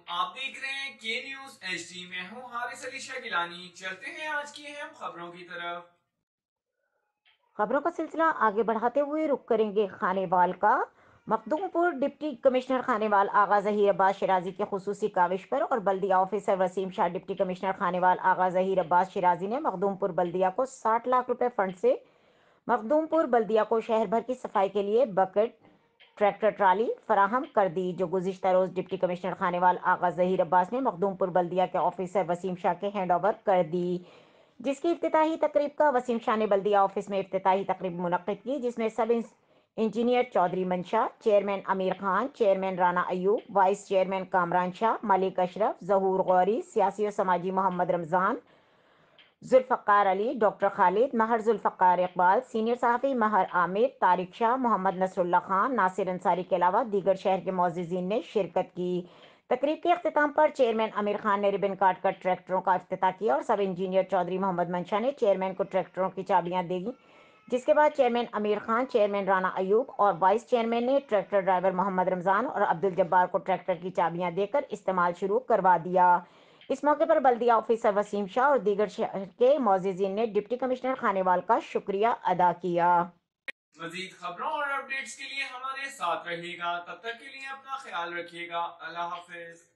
آپ دیکھ رہے ہیں کے نیوز ایچ ڈی میں ہوں حارث علی شاہ گیلانی۔ چلتے ہیں آج کی اہم خبروں کی طرف۔ خبروں کا سلسلہ آگے بڑھاتے ہوئے رخ کریں گے خانیوال کا۔ مخدوم پور ڈپٹی کمشنر خانیوال آغا ظہیر عباس شیرازی کی خصوصی کاوش پر اور بلدیہ آفیسر وسیم شاہ ڈپٹی کمشنر خانیوال آغا ظہیر عباس شیرازی نے مخدوم پور بلدیہ کو 60 لاکھ روپے فنڈ سے مخدوم پور بلدیہ کو شہر بھر کی صفائی کے لیے باکٹ ٹریکٹر ٹرالی فراہم کر دی، جو گزشتہ روز ڈپٹی کمشنر خانیوال آغا ظہیر عباس نے مخدوم پور بلدیہ کے آفیسر وسیم شاہ کے ہینڈ اوور کر دی، جس کی افتتاحی تقریب کا وسیم شاہ نے بلدیہ آفس میں افتتاحی تقریب منعقد کی، جس میں سب engineer Chaudhry Mansha, chairman Amir Khan, chairman Rana Ayub, vice chairman Kamran Shah, Malik Ashraf, Zahoor Ghauri, سیاسی و سماجی محمد رمضان، ذوالفقار علی، ڈاکٹر خالد، مہر ذوالفقار اقبال، سینئر صحافی مہر عامر، طارق شاہ، محمد نصر اللہ خان، ناصر انصاری کے علاوہ دیگر شہر کے معززین نے شرکت کی۔ تقریب کے اختتام پر چیئرمین امیر خان نے ربن کاٹ کر ٹریکٹروں کا افتتاح کیا اور سب انجینئر چودھری محمد منشا نے چیئرمین کو ٹریکٹروں کی چابیاں دیں، جس کے بعد چیئرمین امیر خان، چیئرمین رانا ایوب اور وائس چیئرمین نے ٹریکٹر ڈرائیور محمد رمضان اور عبدالجبار کو ٹریکٹر کی چابیاں دے کر استعمال شروع کروا دیا۔ اس موقع پر بلدیہ آفیسر وسیم شاہ اور دیگر شہر کے معززین نے ڈپٹی کمشنر خانیوال کا شکریہ ادا کیا۔ مزید خبروں اور اپڈیٹس کے لیے ہمارے ساتھ رہیے گا، تب تک کے لیے اپنا خیال رکھیے گا۔ اللہ حافظ۔